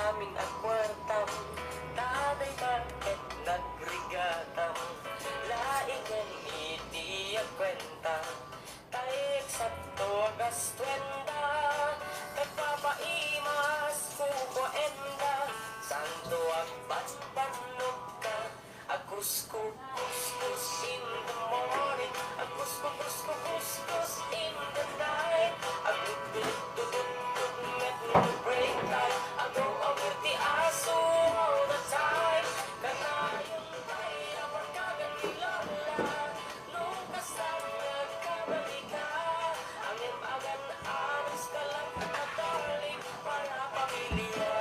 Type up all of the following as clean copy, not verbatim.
amin ang kwartam, taday bakit nagrigatam, laingan itiyak kwenta, tay eksakto agas 20, nagpapaimas kuko enda, santo agbat panog ka, akuskus in the morning, akuskus in the night, agududududud met no break time, ago awirti aso all the time, kanayon tay apagkagan ni Lola, nung kasal nagkabalik ka, ang imagan aras ka lang na darling, para pamilya.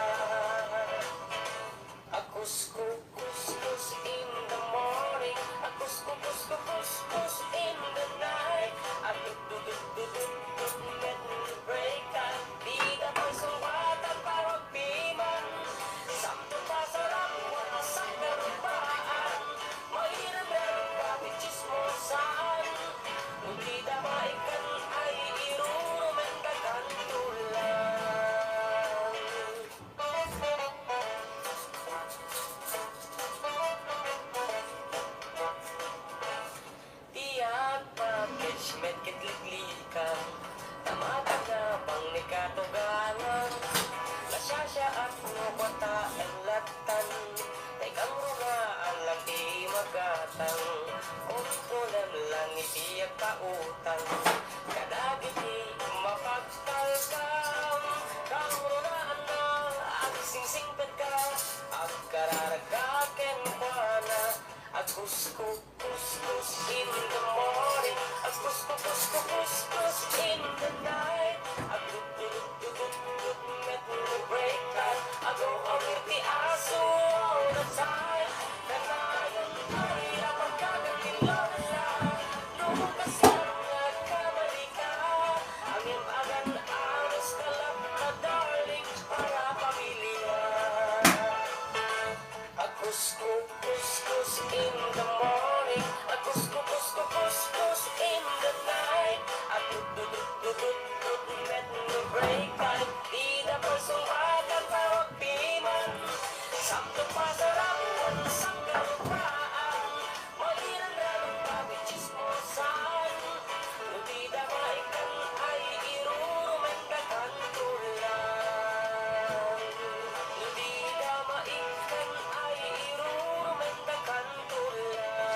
Akuskus in the morning, akuskus in the night, adudududududud met no break time, di ka mo'y sungwatan para piman, sakto pa sa ramwan sa karupaan, mahirap-hirap kapit chismosan, hindi na maikan ay irurumen kagantulan. Tiyak package met kitliklikan, tamata na bang ni katugangan, nasyasya at nukota ang latan, tekang rungaan lang di magatang, utulan lang itiyak kautang, kadagiti mapagtalkam, kang runaan na ang singsingpet ka, at kararagaken pa na, akuskus in the morning, akuskus in the night, agududududud met no break time, ago awirti aso all the time, kanayon ay apagkagan ni Lola, nung kasal nagkamali ka, ang imagan aras ka lang na darling, para pamilya. Akuskus in the morning, akuskus in the night, adududududud met no break time, di na persungwagan para piman, sakto pa sa ramon sang karupaan, mahirap-hirap kapit chismosan, di na maikan ay irurumen kagantulan, di na maikan ay irurumen kagantulan.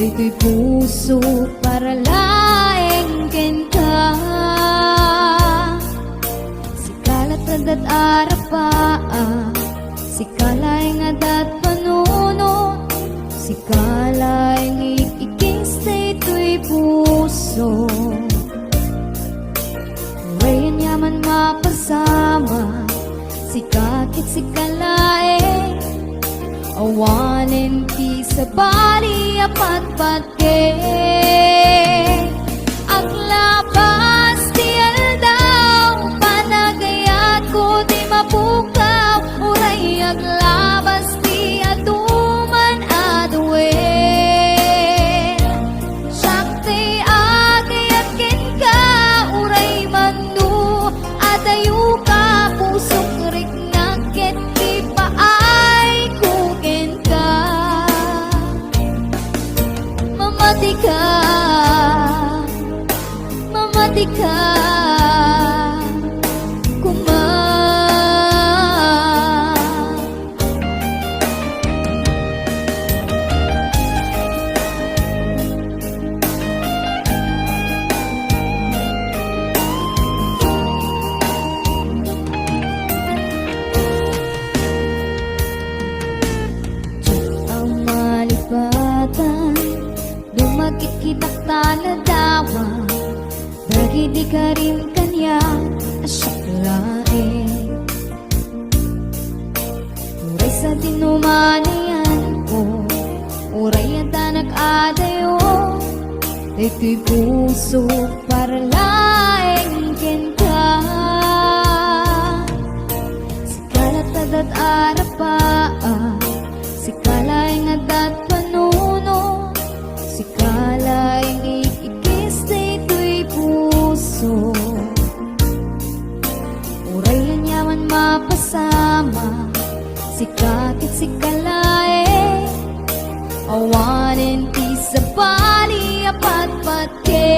Dito'y puso para laeng ken ka. Sikalat adat arapa, sikalaeng adat panuno, sikalaeng ikikis dito'y puso. Urayan yaman mapasama, sikakit sikalaeng awanin ti sa bali apat patke. Aglabas ti aldaw, panagayat ko di mapukaw. Uray aglabas ti atuman aduel. Sakti agayat ken ka, uray mandu adayu ka. Pusok riknaket ti paay kuken ka. Mamati ka, mamati ka, kuma. Ang malipatan, lumagit kitak taladawa. Bagi di ka rin kanya asyaklaan. Uray sa tinumanayan ko, uray ang tanak adayo. Dito'y puso para laeng ken ka. Sikalat adat arapa, sikalaeng adat panuno, sikalaeng ikikis dito'y puso. Urayan yaman mapasama, sikakit sikalaeng awanin ti sa bali apat patke.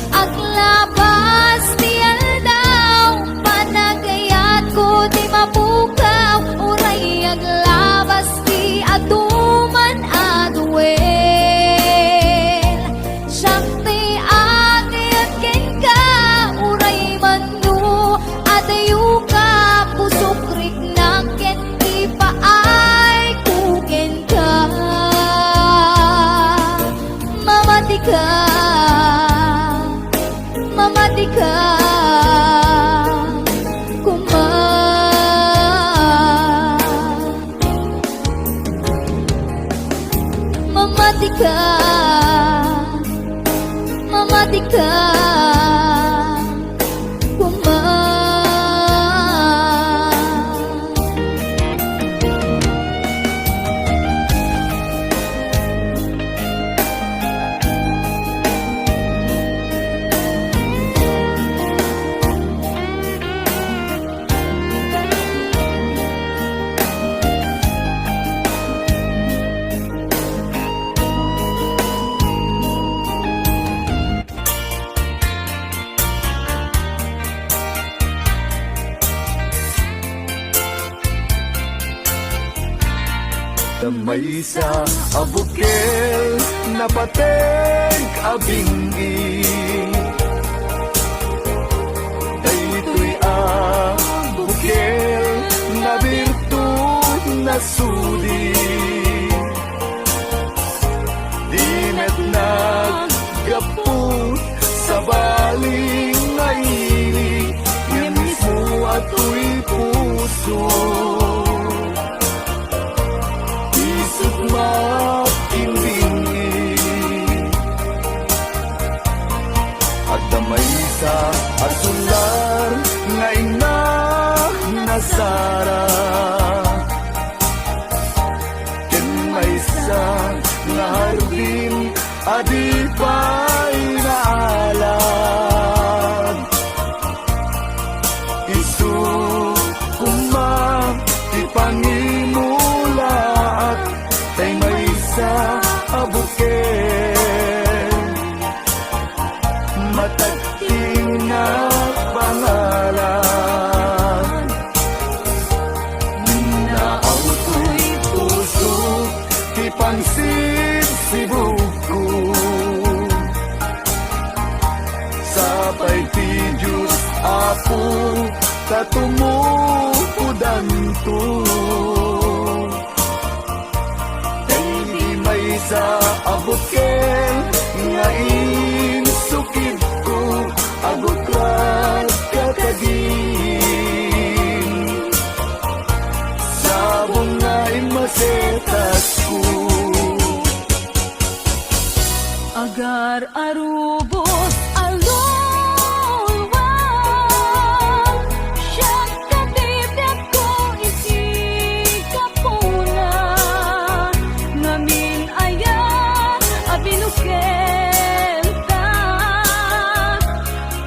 Aglabas ti aldaw, panagayat ko di mapukaw. Uray aglabas ti atuman aduel. Sakti agayat ken ka, uray mandu adayu ka. Pusok riknaket ti paay kuken ka. Mamati ka, mamati ka, kuma. Mamati ka, mamati ka, kuma. Damay sa abukel na pateng abinggi. Daytoy abukel na birtud na sudi. Dinet naggaput sa baling ngaili, yan mismo ato'y puso. Makimbingi at damay sa asular nga ina nasara. Ken may sa nga harbin adi pa'y naalag. Isu kumang ipangimulaat tay may sa abukel. Matagting na pangalan, naaw to'y puso, tipangsin Apo katumupudan to. Kay di may sa abukel nga insukid ko agot rat kakagin. Sabong nga imasetas ko. Agar arubos alulwang siyang katibyak ko isikapuna ngamin ayan abinukel ta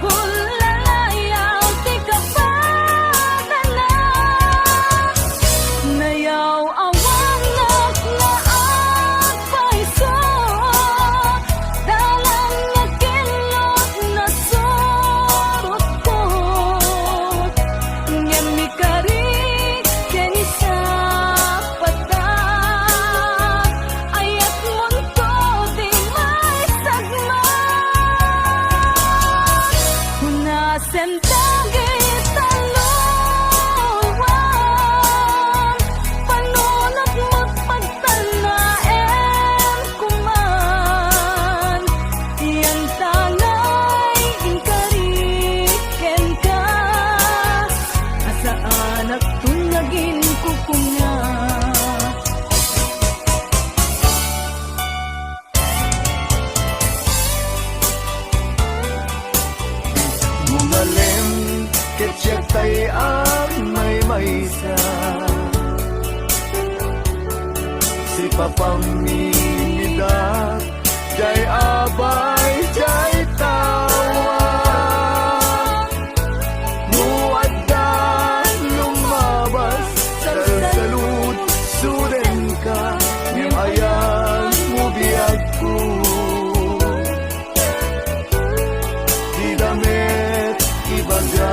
hulalayaw ti kapadala nayaw awang naklaan paiso dalang nagkilot na sorot ko ngem mi kari keni sa patak ayat munto di may sagma hunasen dagit taluwan panunot magpagtanaem kuman iyan tanay inkariken ka asa anak tunagin kukunga Bumalem ketyak tay may maysa. Si papaminida jay abay jay tawa. Muaddan lumabas salsalud suren ka ngem ayan mo biyag ko. Di damit ibaga.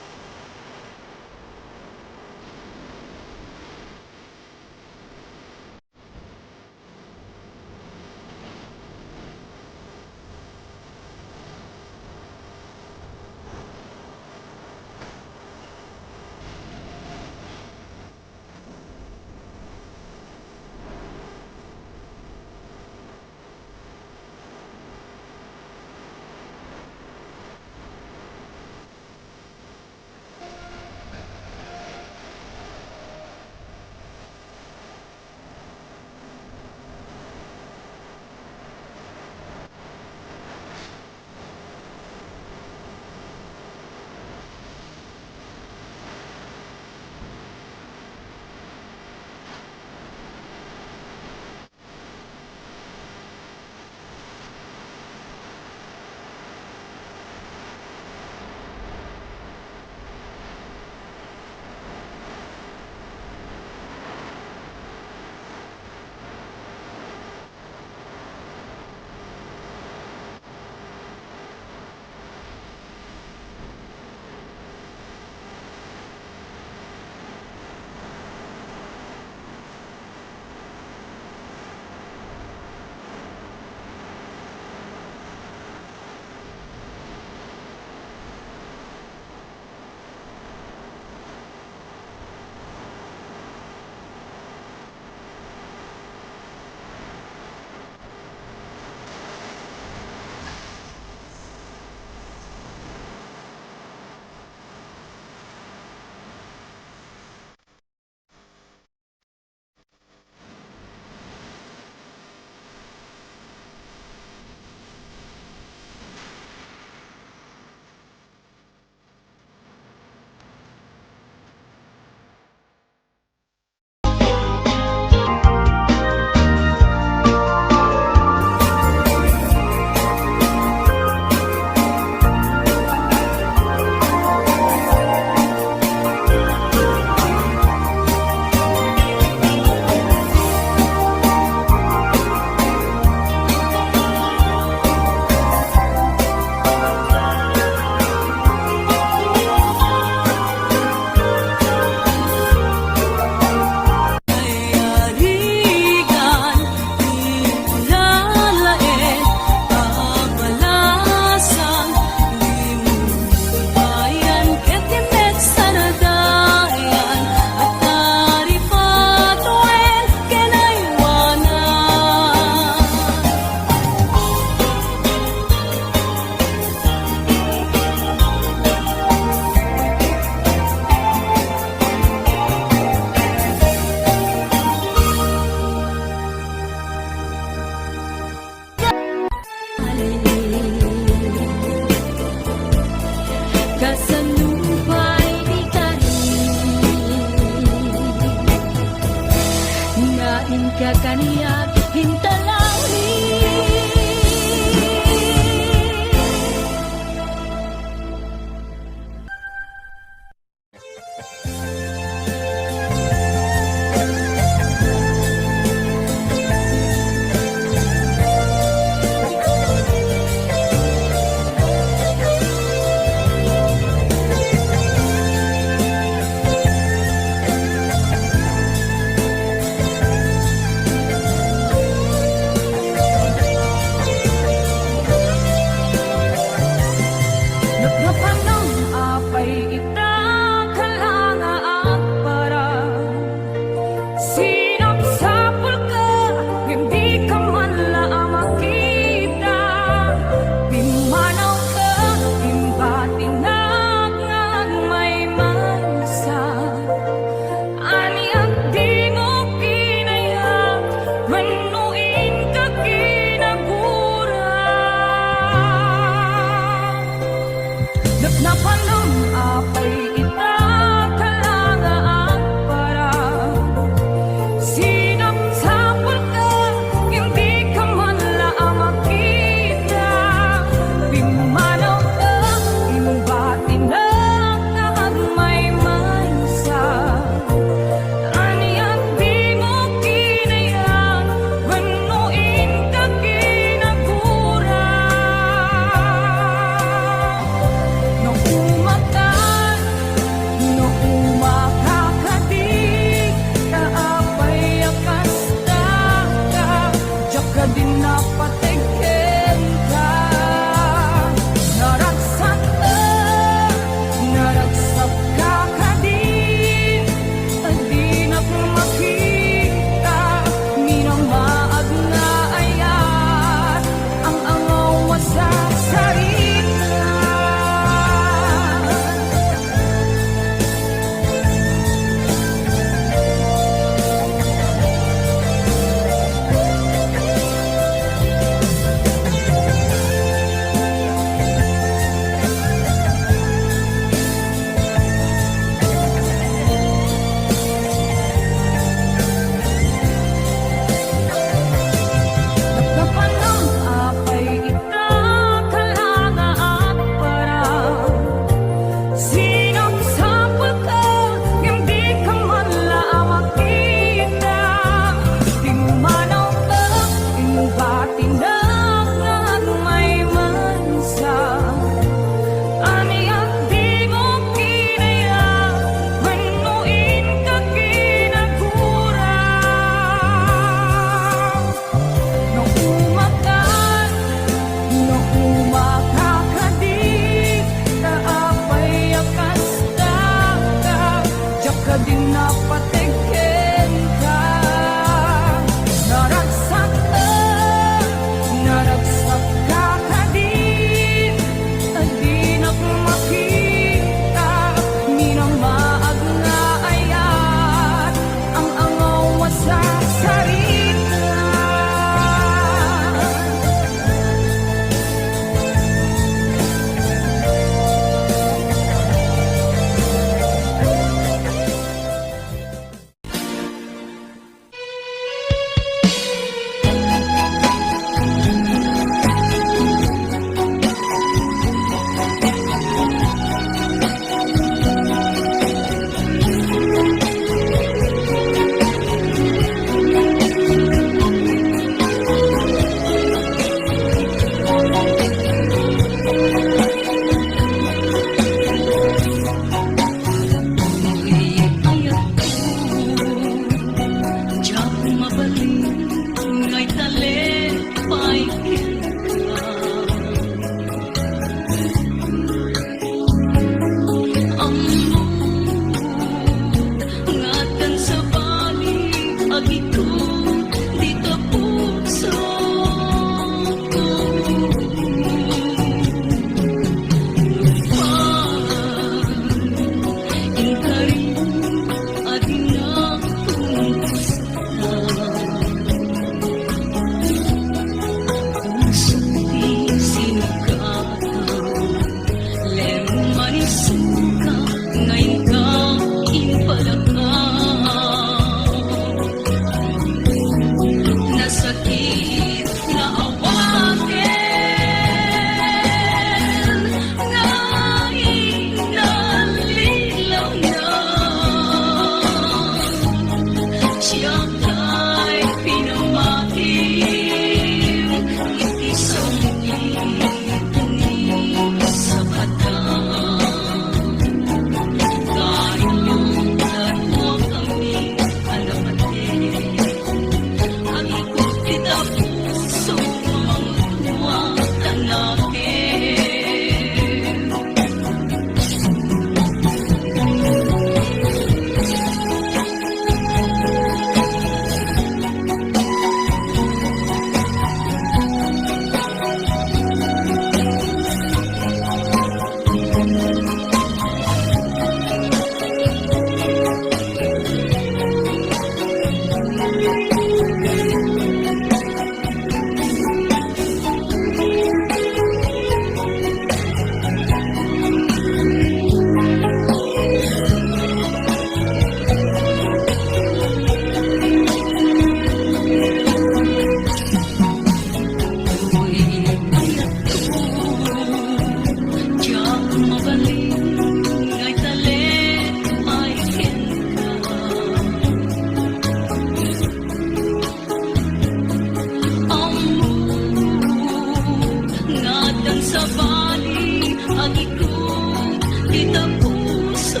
kita puso.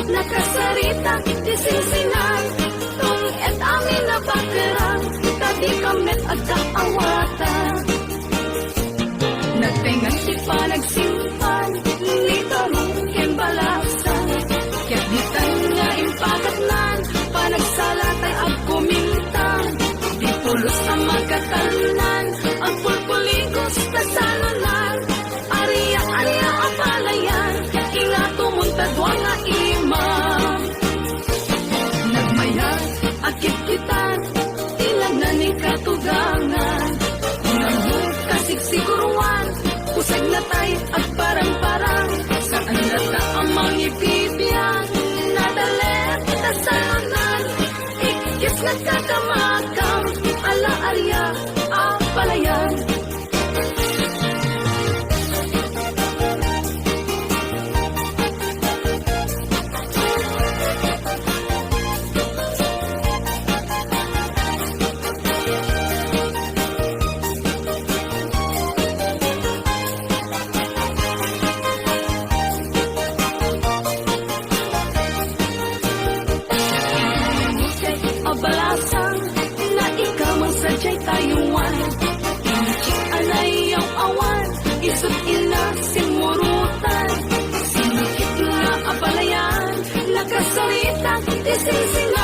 Nakasarita, disisinan, tung et amin na bakerang, kadi kamet at kaawatan. Nagpengan si pa nagsimpan, ni tarong ken balasan, kaya't ditan nga impakatnan, panagsalatay at kumintang, di pulos ang magkatanan, ang pulpuligos na salunan, ariya-ariya ang palayan, inga tumuntadwa nga imam. Nagmayat, akit kitan, ilang na ni katugangan, unang kasigsiguruan, pusag na tay at parang-parang, saan lata ang mga ibibiyang, nadalet na salunan, ikis nagkakamakam, ala-arya ang palayan. Abalasang na ikaw ang sadyay tayuan, inchik alay ang awan, isot ina simurutan, sinikit na abalayan, nakasarita, isisinan.